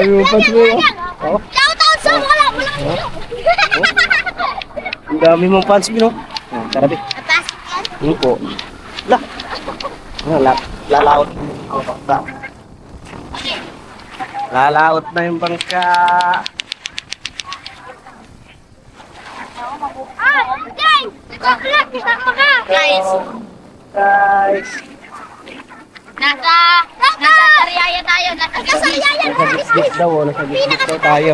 Yung fans mo yun. Oh. Shoutout sa wala mo lang. Ang dami mong fans mo, no? Tara, di. Yun po. Lah. Lalaot. Lalaot na yung bangka. Jay! Nagkaklak! Kasama ka! Guys! Guys. Nasa Sariaya tayo. Nasa Sariaya Nasa gis-gis daw, oh. Nasa gis-gis daw tayo.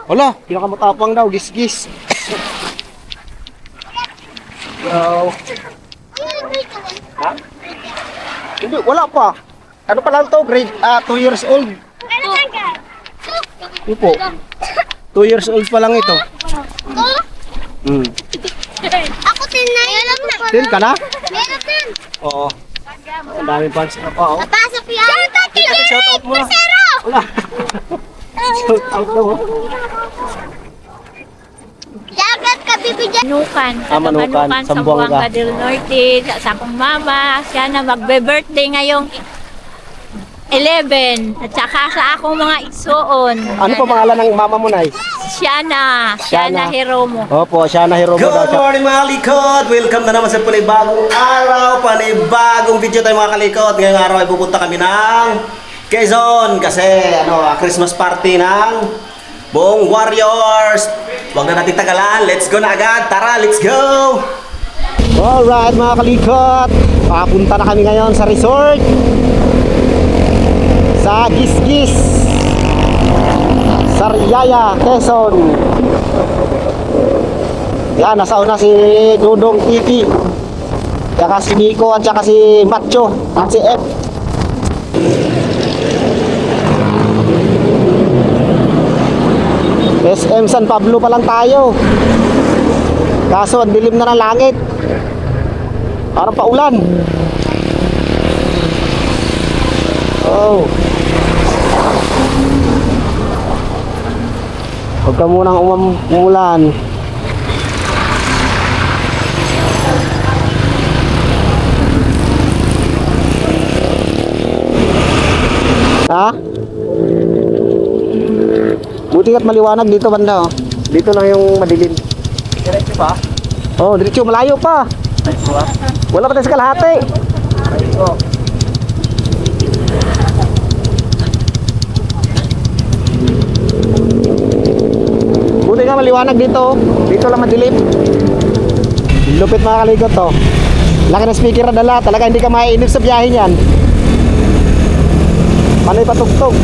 Wala, pinakamatapang daw, gis-gis. Yo. Ha? Hindi, wala pa. Ano pa lang to? Grade 2 years old. Ito po. 2 years old pa lang ito. Hmm. Ako 10 na. Alam na. 10 ka na? Meron 10. Oo. Ang daming fans na pa, oh. Napasok yan. Shout out mo na. Wala. Shout out daw, oh. Dagat ka bibigyan. Manukan, Manukan, sa Sambuanga del Norte, sa akong mama. Siya na magbe-birthday ngayong 11. At saka sa akong mga igsuon. Ano pa pangalan ng mama mo, Nay? Shana Hiromo. Opo, Shana Hiromo daw. Good morning mga kalikot! Welcome na naman sa panibagong araw, panibagong video tayo mga kalikot. Ngayong araw ay pupunta kami ng Quezon kasi Christmas party ng buong Warriors. Huwag na natin tagalan, let's go na agad. Tara, let's go! Alright mga kalikot, papunta na kami ngayon sa resort sa Gis-Gis, Sariaya, Quezon. Yan, nasa una si Dudong TV, tsaka si Nico at tsaka si Macho at si F. SM San Pablo pa lang tayo, kaso ang dilim na ng langit, parang paulan. Oh, huwag ka munang umulan. Ha? Buti ka't maliwanag dito banda, oh. Dito lang yung madilim. Diretso pa? Oh, diretso, malayo pa. Wala pa tayo sa kalahati. Buti nga maliwanag dito. Dito lang madilim. Lupit mga kalikot to. Laki ng speaker na dala. Talaga hindi ka maiinip sa biyahe niyan. Panay patugtog.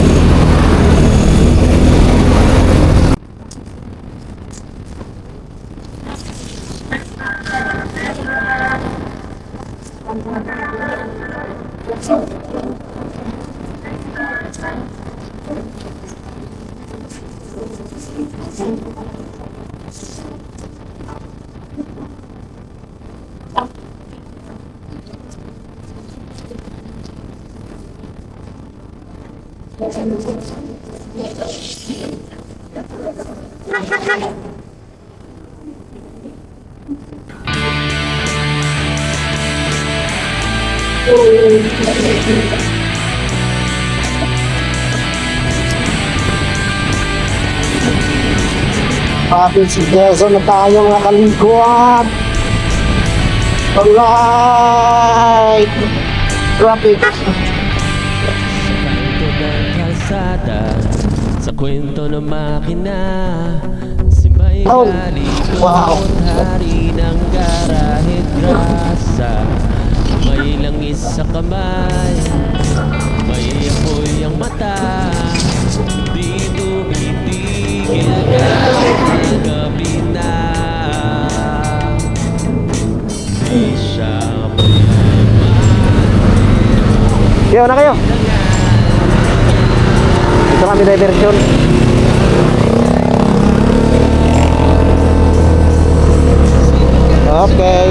Kapit si Quezon na tayo mga kalingkuhan. Alright! Traffic! Kalsada, sa kwento ng makina, si may Oh, wow. hari ng garahe grasa, may langis sa kamay, may apoy ang mata, di tumitigil kahit gabi na, di siya Kayo na kayo. Ito kami diversion. Okay.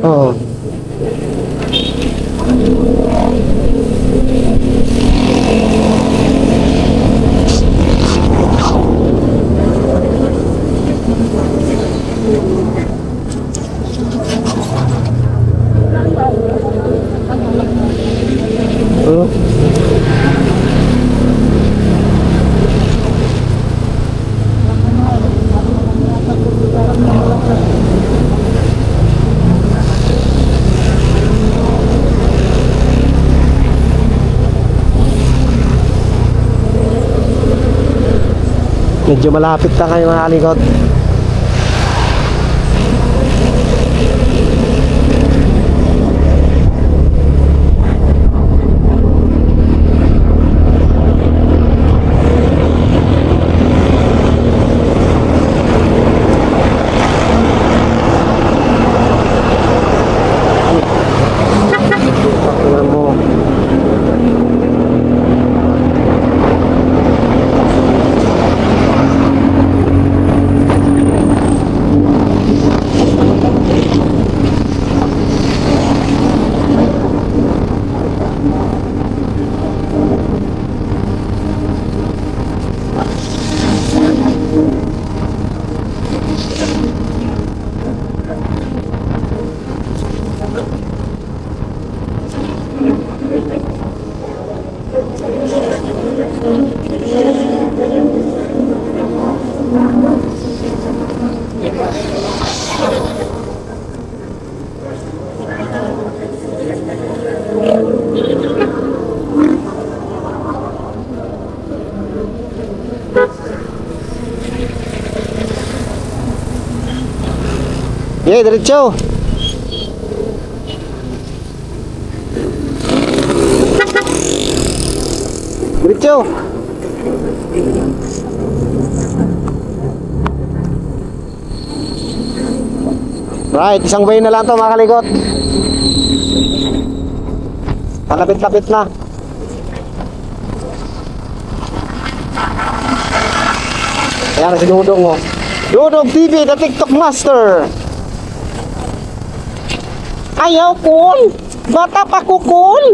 Oo. Medyo malapit na kayo mga kalikot. Tingnan mo. Yeah, diretso. Diretso. Right, isang way na lang to mga kalikot. Palapit-lapit na. Ayan na si Dudong mo. Dudong TV, the TikTok Master. Ayaw, cool. Bata pa ko, cool.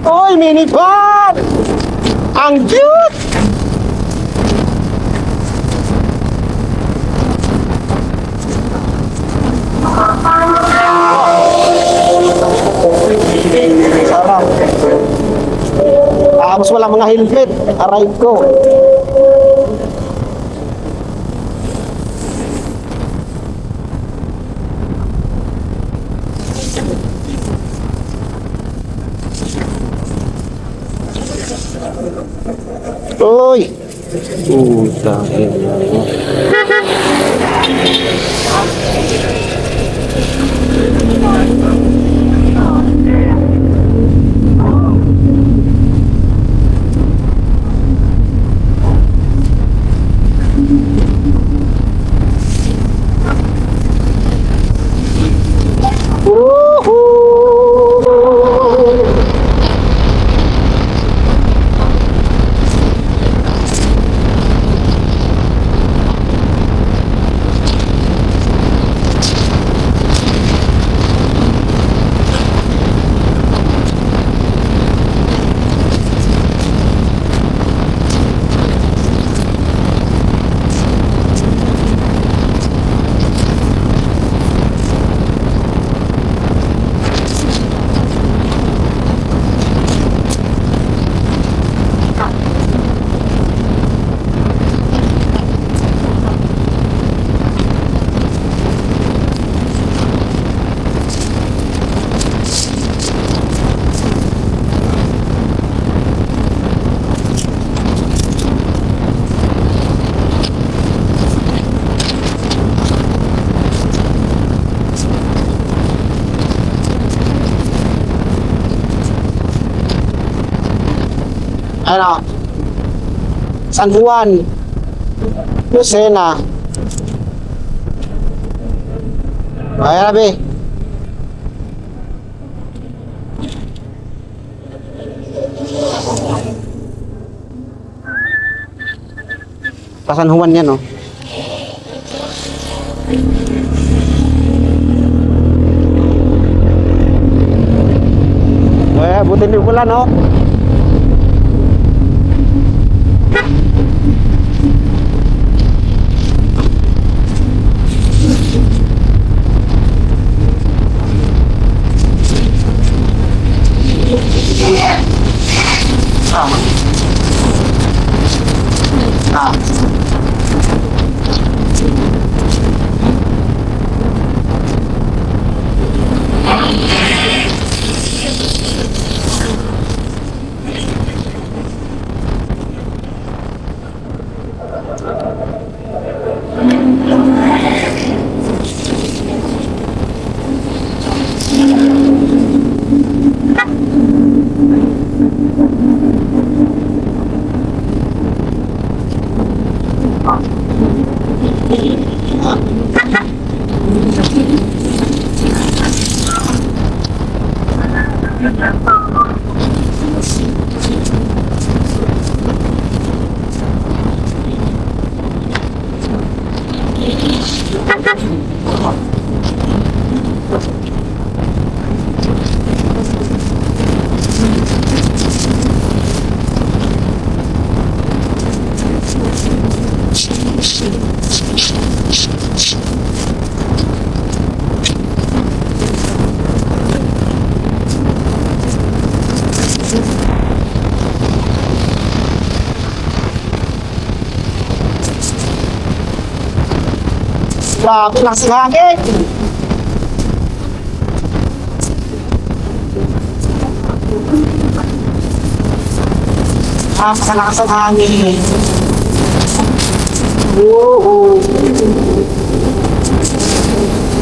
Uy, mini van! Ang cute! Sarap. Tapos wala mga helmet. Aray ko. Uy! Puta. Ano? San Juan. Lucena. Ayan na, be. San Juan yan, oh. Buti di pula, no? Grabe, lakas ng hangin. Napakalakas ng hangin. Woohoo.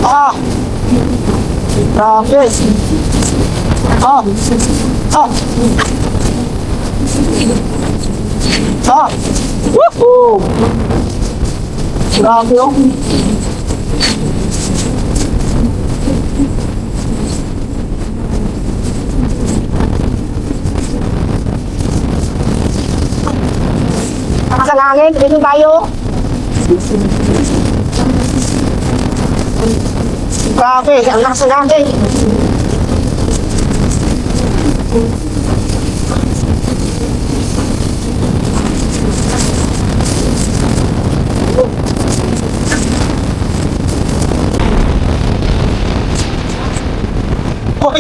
Ah! Grabe. Ah! Ah! Ah! Woohoo! Grabe, oh. Nakasalangin, dito tayo. Grabe, ang nakasalangin.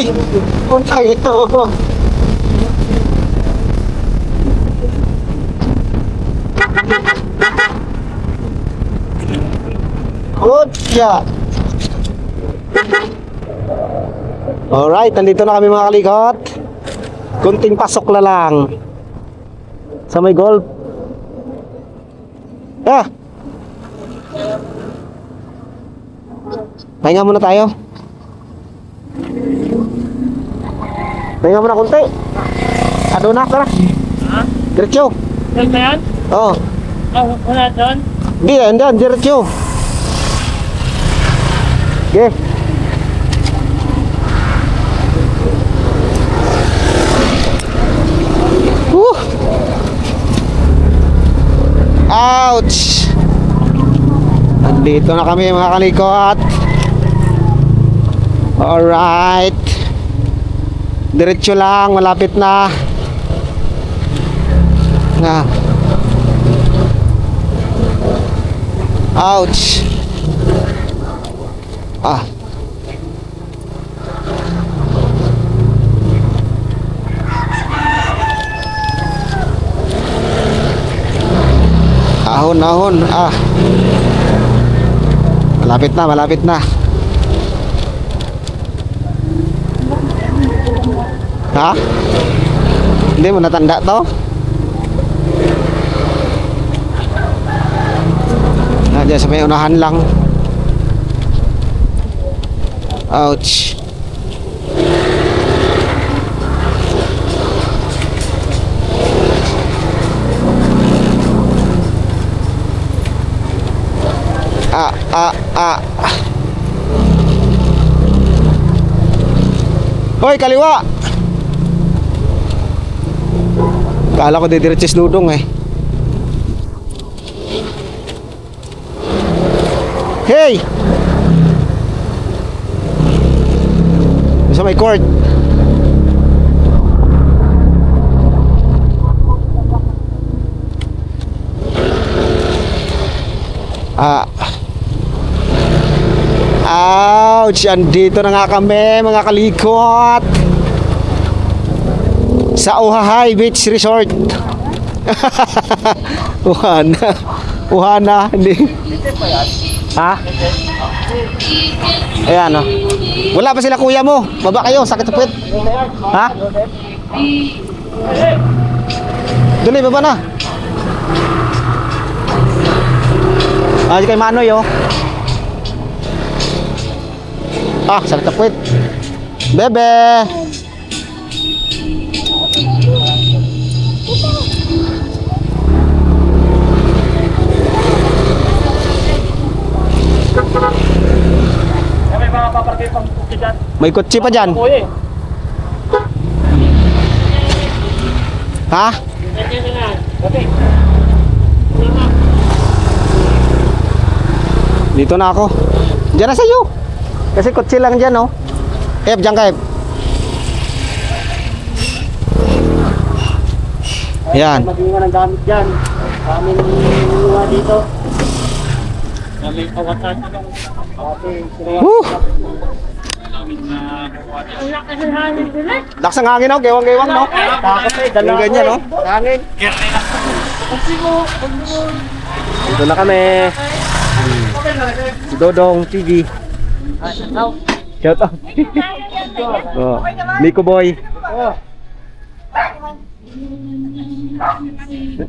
Uy! Puntang ito. Good shot. Alright, nandito na kami mga kalikot. Kunting pasok na lang sa may golf. Ah! Pahinga muna tayo. Pahinga muna kunti. Ado na, tara. Diretso. Doon ba yan? Oo. Oh, wala doon? Hindi, andan, diretso. Okay. Woo! Ouch! Nandito na kami mga kalikot. Alright. Diretso lang, malapit na. Na. Ouch. Ah. Ahon. Ah. Malapit na. Ha? Hindi mo natanda to? Diyan sa may unahan lang. Ouch. Hoy, kaliwa. Kala ko didiretsis dudong eh. Hey! Sa may court. Ouch! Andito na nga kami mga kalikot sa Oahay Beach Resort. Uhana, hindi. Ha? Ayan o. Wala pa sila kuya mo. Baba kayo, sakit sa puwet. Ha? Dali, baba na. Di kay Manoy oh. Sakit sa puwet. Bebe. May kutsi pa dyan. Ha? Dito na ako. Diyan na sa'yo. Kasi kutsi lang dyan, oh. Ep, dyan ka, Ep. Yan. Mag-iwan ng gamit dyan. Kami niliwa dito. Kami kawatan. Woo! Ang lakas ng hangin nila. Lakas ng hangin, oh. Gewang-gewang, no? Takot eh, Yung dalawa ganyan, no? Hangin. Dito na kami. Si Dodong TV. Shout out. Oh, Nico Boy.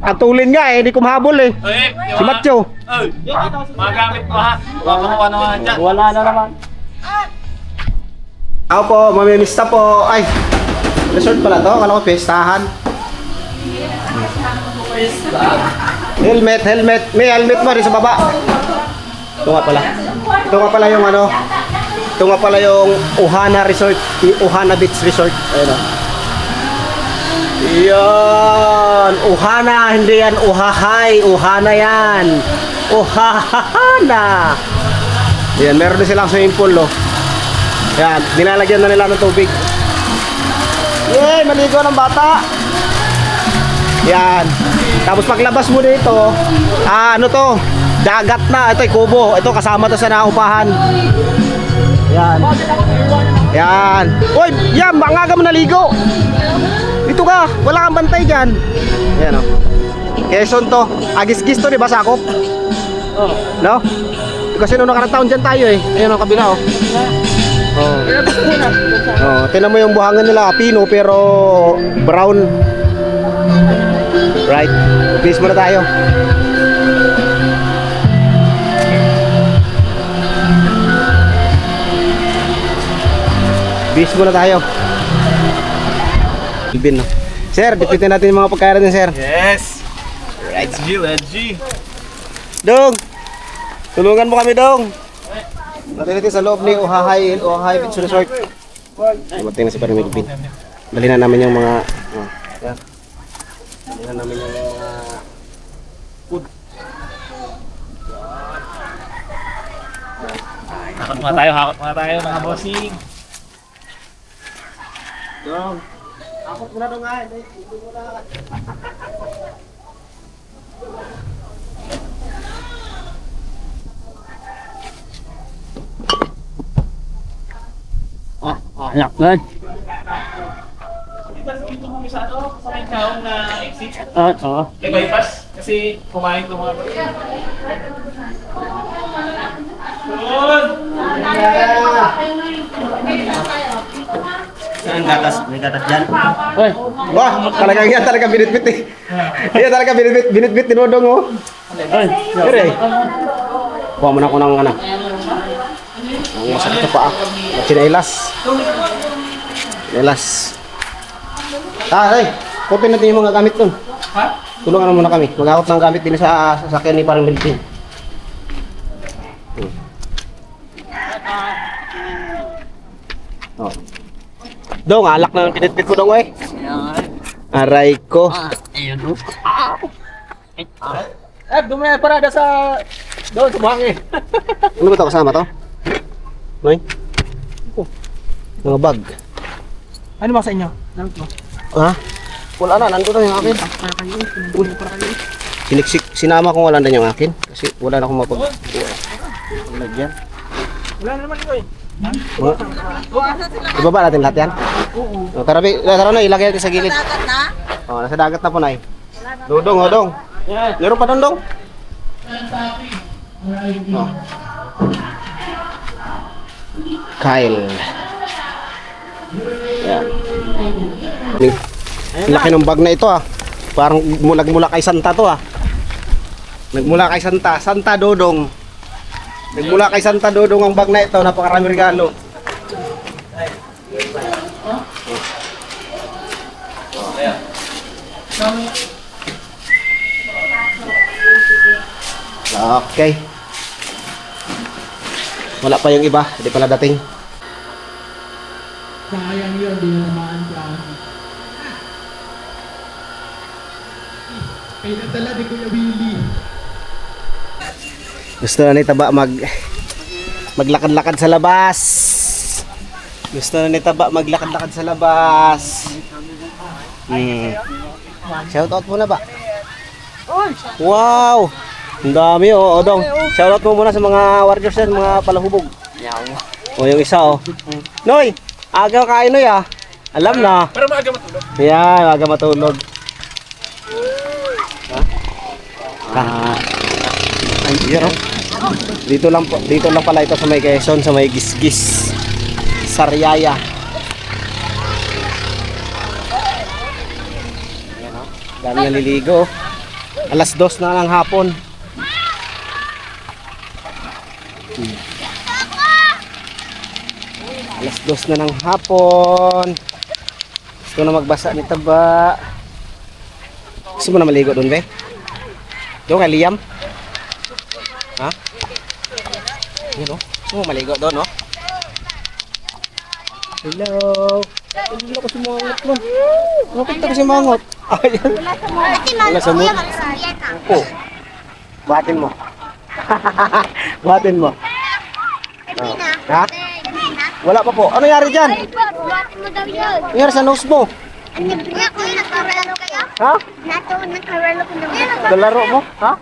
Ang tulin nga eh, hindi kumahabol eh. Si Macho. Magamit mo ha. Wala naman dyan. Wala na naman. Ako po, mamimista po. Ay, resort pala to. Kala ko pestahan. Helmet. May helmet mo rin sa baba. Ito nga pala yung ano. Ito nga pala yung Ohana Resort. Ohana Beach Resort. Ayun o. Yan. Ohana. Hindi yan Oahay. Ohana yan. Ohana. Yan. Meron din silang swimming pool no. Yan. Nilalagyan na nila ng tubig. Yay! Maligo ng bata. Yan. Tapos paglabas mo dito, ano to? Dagat na. Ito'y kubo. Ito kasama to sa naupahan. Yan. Yan. Uy, yan, baka ka mo naligo. Dito ka, wala kang bantay dyan. Yan o. Quezon to. Agis-gis to, di ba, sakop? Oh. No? Kasi nung nakarang taon dyan tayo eh. Ayun ang kabila oh. Oh. Oh, tinan mo yung buhangan nila, pino pero brown. Right. Please muna tayo. Bis muna tayo. Bin, no? Sir, bipitin natin yung mga pagkain natin, sir. Yes! Right. Let's G. Dong! Tulungan mo kami, Dong! Natin natin sa loob ni Ohahay Beach Resort. Dumating na si Paring Milpin. Dali na namin yung mga... Oh, yan. Dali na namin yung mga... food. Hakot muna tayo mga bossing. Dong! Akot muna dong nga. Ito muna. Anak gan. Dito mo sa ano, sa may kaong na exit. Oo. Bypass kasi kumain ko mga. Good. Saan gatas? May gatas dyan? Oy, Wah, talagang yan talaga binitbit eh. Yan talaga binitbit ni Dodong oh. oy. Pero eh. Kuha mo na ako ng ano. Ang masakit na paa. Chinailas. Chinailas. Ay, kupin natin yung mga gamit dun. Ha? Tulungan mo muna kami. Mag-akot ng gamit din sa sasakyan ni Paring Milpin. Oh. Dong, alak na ng pinitbit ko dong eh. Aray ko. Ayun oh. Dumaya parada sa doon sa buhangin. Ano ba ito kasama to? Noy? Oh, mga bag. Ano ba sa inyo? Ha? Wala na, nandun na yung akin. Sinama ko wala na yung akin. Kasi wala na akong lagyan. Wala na naman ito eh. Ibaba natin lahat yan? Oo. Tara na, ilagay natin sa gilid. Nasa dagat na? Oo, nasa dagat na po na eh. Dodong, Dong. Meron pa Dong. Oh. Kyle. Yan. Laki ng bag na ito ah. Parang nagmula kay Santa to ah. Nagmula kay Santa. Santa Dodong. Nagmula kay Santa Dodong ang bag na ito. Napakaraming regalo. Okay. Wala pa yung iba. Hindi pala dating. Sayang yun, di na naman siya. Ay, nadala ni Kuya Willie. Gusto na ni Taba maglakad-lakad sa labas. Gusto na ni Taba maglakad-lakad sa labas. Shoutout muna ba? Wow! Ang dami oh, Dong. Shoutout mo muna sa mga warriors yan, mga palahubog. O yung isa oh. Noy! Aga kain Noy ah. Alam na. Pero maaga matulog. Yan, aga matulog. Ay, yun oh. Dito lang pala ito sa may Quezon, sa may Gisgis. Sariaya. Ayan oh. Dami naliligo. Alas 2 na ng hapon. Alas 2 na ng hapon. Gusto na magbasa ni Taba. Gusto mo na maligo doon, be? Doon kay Liam? Ha? Yun, oh. Gusto mo maligo doon, oh? Hello. Hello ko si Mangot, bro. Nakita ko si Mangot. Ayan. Wala sa mood. Oh. Buhatin mo. Buhatin mo. Oh. Ha? Wala pa po. Ano nangyari dyan? Buhatin mo daw yun. Ano nangyari sa nose mo? Ano niya ko yung nagkarelo kayo? Ha? Nagkarelo ko naman. Galaro mo? Ha?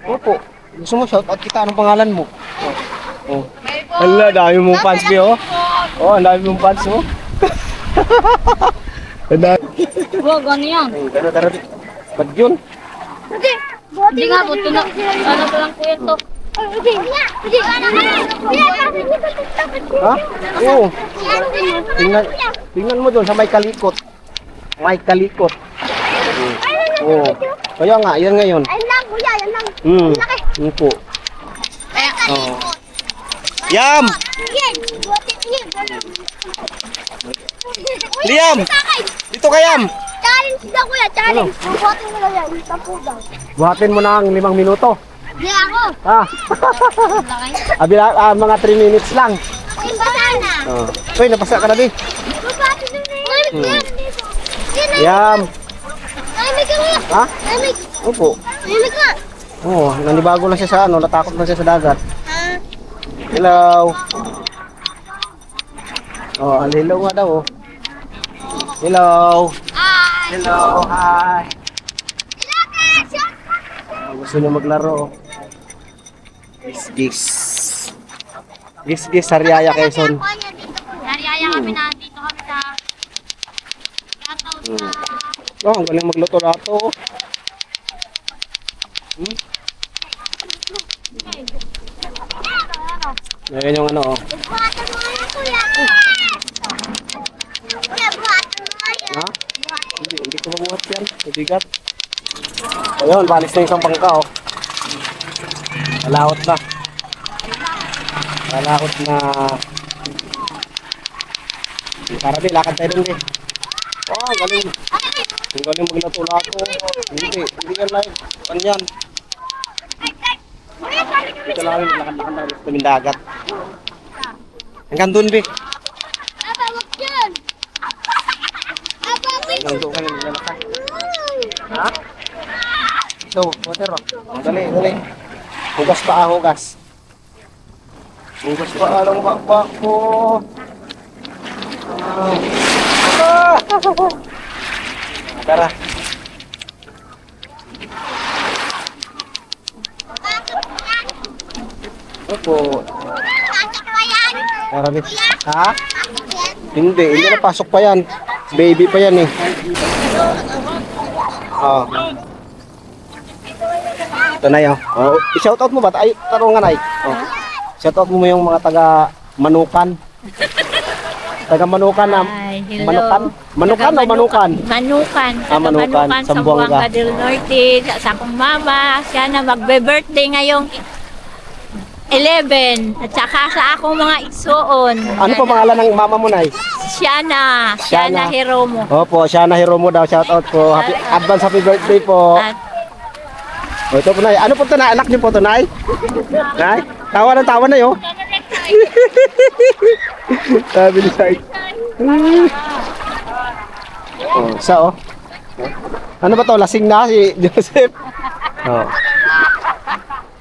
Opo. Gusto mo shoutout kita? Anong pangalan mo? Oh. Ala, dami mong fans niyo. Oh, ang dami mong fans mo. Ang dami. Wag, ano yan? Tara. Ba't yun? Hindi nga po, ano ko lang po yan to. Ha? Oo. Tingnan mo doon sa may kalikot. May kalikot. Oo. Kaya nga, yan ngayon. Ayun lang, kuya, yan lang. Yun po. Oo. Yam! Yan, buhatin niya. Liam! Dito ka, Yam! Challenge daw, kuya, challenge. Buhatin mo lang yan, tapo daw. Buhatin mo na ang 5 minuto. Hindi ako. Ha? Mga 3 minutes lang. Ayun ba sana? Uy, napasa ka na, Bi. Buhatin mo na yan. Yan. Yam! Nahimik ka, kuya. Ha? Nahimik. Opo. Nahimik ka. Oo, nanibago lang siya sa ano, natakot na siya sa dagat. Ha? Hello. Oh, hello nga daw. Oh. Hello. Hello, hi. Gusto niyo maglaro. Gis. Gis, Sariaya, Quezon. Nariyaya kami na dito kami sa shoutout na Oh, ang galing magluto lato. Ngayon yung ano, oh. buhatan mo nga yan, kuya. Kuya, buhatan mo nga yan. Ha? Hindi ko mabuhat yan. Mabigat. Ayun, balis na yung isang pangka, oh. Malahot na. Malahot na. Tara, Bi, lakad tayo dun, Bi. Oh, galing. Ang galing maglato-lato. Hindi yan live. Ano yan? Dito lang kami maglakad-lakad na gusto kaming dagat. Hanggang dun, Bi. Aba, wag yan. Aba, wait. Hanggang doon kami maglalakad. Ha? So, water, oh. Dali. Hugas pa, hugas. Hugas pa, alang bakbak ko. Tara. Opo. Pasok pa yan. Tara, Bi. Ha? Pasok yan. Hindi na pasok pa yan. Baby pa yan eh. Oh. Ito na yun. Oh, i-shoutout mo ba? Ay, tarungan ay. Oh. Shoutout mo yung mga taga Manukan. Taga Manukan na. Ay, hello. Manukan? Manukan o Manukan? Manukan. Manukan, Sa Zamboanga. Zamboanga del Norte, sa akong mama. Sana magbe-birthday ngayong 11. At saka sa akong mga isuon. Ano pa pangalan ng mama mo, Nay? Shana Hiromo. Opo, Shana Hiromo daw. Shoutout po. Advance happy birthday po. At Oh, ito po, Nay. Ano po ito na? Anak niyo po ito, Nay? Nay? Tawa na yun. Sabi ni Sai. Oh, isa oh. Ano ba to? Lasing na si Joseph. Oh.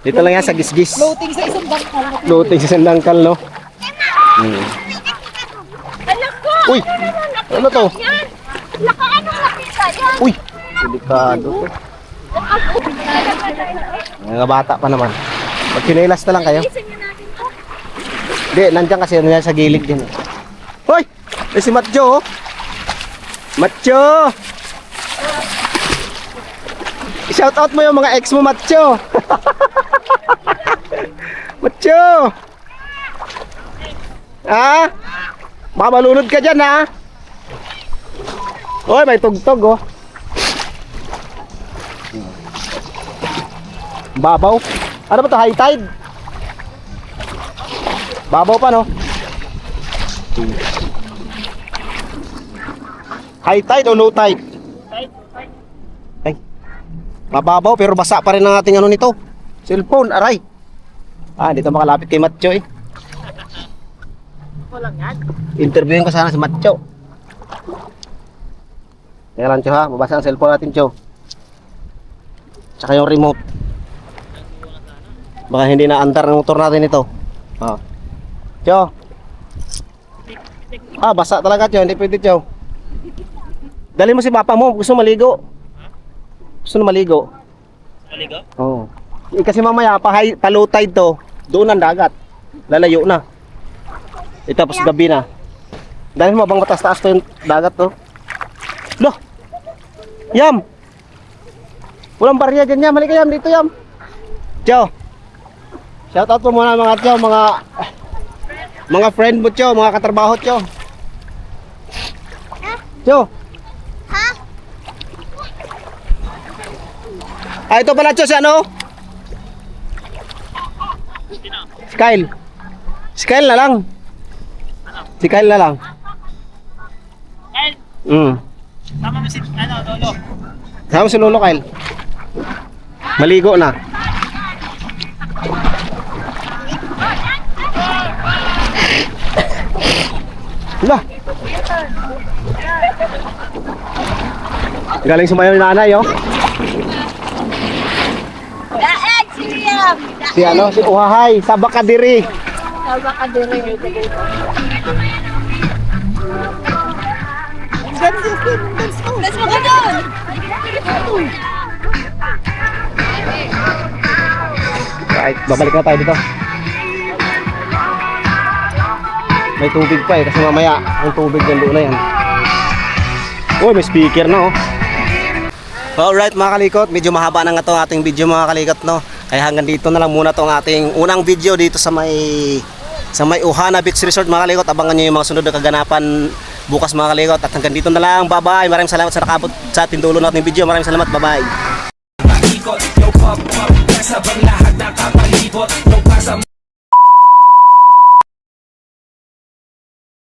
Dito lang yan sa gisgis. Floating sa isang dangkal, no? Uy! Ano to? Uy! Delikado to. Mga bata pa naman. Magkinelas na lang kayo. Hindi, nandiyan kasi nandiyan sa gilid din. Hoy! Eh si Matjo, oh. Matjo! I-shoutout mo yung mga ex mo, Matjo! Matjo! Ha? Baka malunod ka dyan, ha? Hoy, may tugtog, oh. Babaw. Ano ba to? High tide? Babaw pa, no? High tide o low tide? Ay. Mababaw pero basa pa rin ang ating ano nito. Cellphone, aray. Ah, dito makalapit kay Matcho eh. Interviewin ko sana si Matcho. Teka lang, Cho, ha? Mabasa ang cellphone natin, Cho. Tsaka yung remote. Baka hindi na andar ng motor natin ito. Ah. Cho. Ah, basa talaga, Cho. Hindi pwede, Cho. Dali mo si papa mo. Gusto maligo. Gusto na maligo. Maligo? Oo. Eh, kasi mamaya, pa low tide to. Doon ang dagat. Lalayo na. Eh, tapos gabi na. Dahil mo bang matas-taas to yung dagat to. Loh! Yam! Walang barya dyan, Yam. Halika, Yam. Dito, Yam. Tiyo. Shoutout po muna mga tiyo, mga friend mo, tiyo, mga katrabaho, tiyo. Tiyo. Ha? Ah, ito pala, tiyo, si ano? Si Kyle. Si Kyle na lang. Si Kyle na lang. Tama mo si, Lolo. Sama si Lolo, Kyle. Maligo na. Wala. Galing sumayaw ni nanay, oh. Daag siya. Si ano, si Uhahay, sa Bakadiri. Tama ka din. Let's go doon. Right, babalik na tayo dito. May tubig pa eh, kasi mamaya ang tubig doon na yan. Uy, may speaker na, oh. Alright mga kalikot, medyo mahaba na nga itong ating video mga kalikot, no? Kaya hanggang dito na lang muna itong ating unang video dito sa may Ohana Beach Resort mga kalikot. Abangan nyo yung mga sunod na kaganapan bukas mga kalikot. At hanggang dito na lang, bye bye. Maraming salamat sa nakabot sa ating dulo natin video. Maraming salamat, bye bye. Ikot, yo pop, pop, sabang lahat nakapalibot.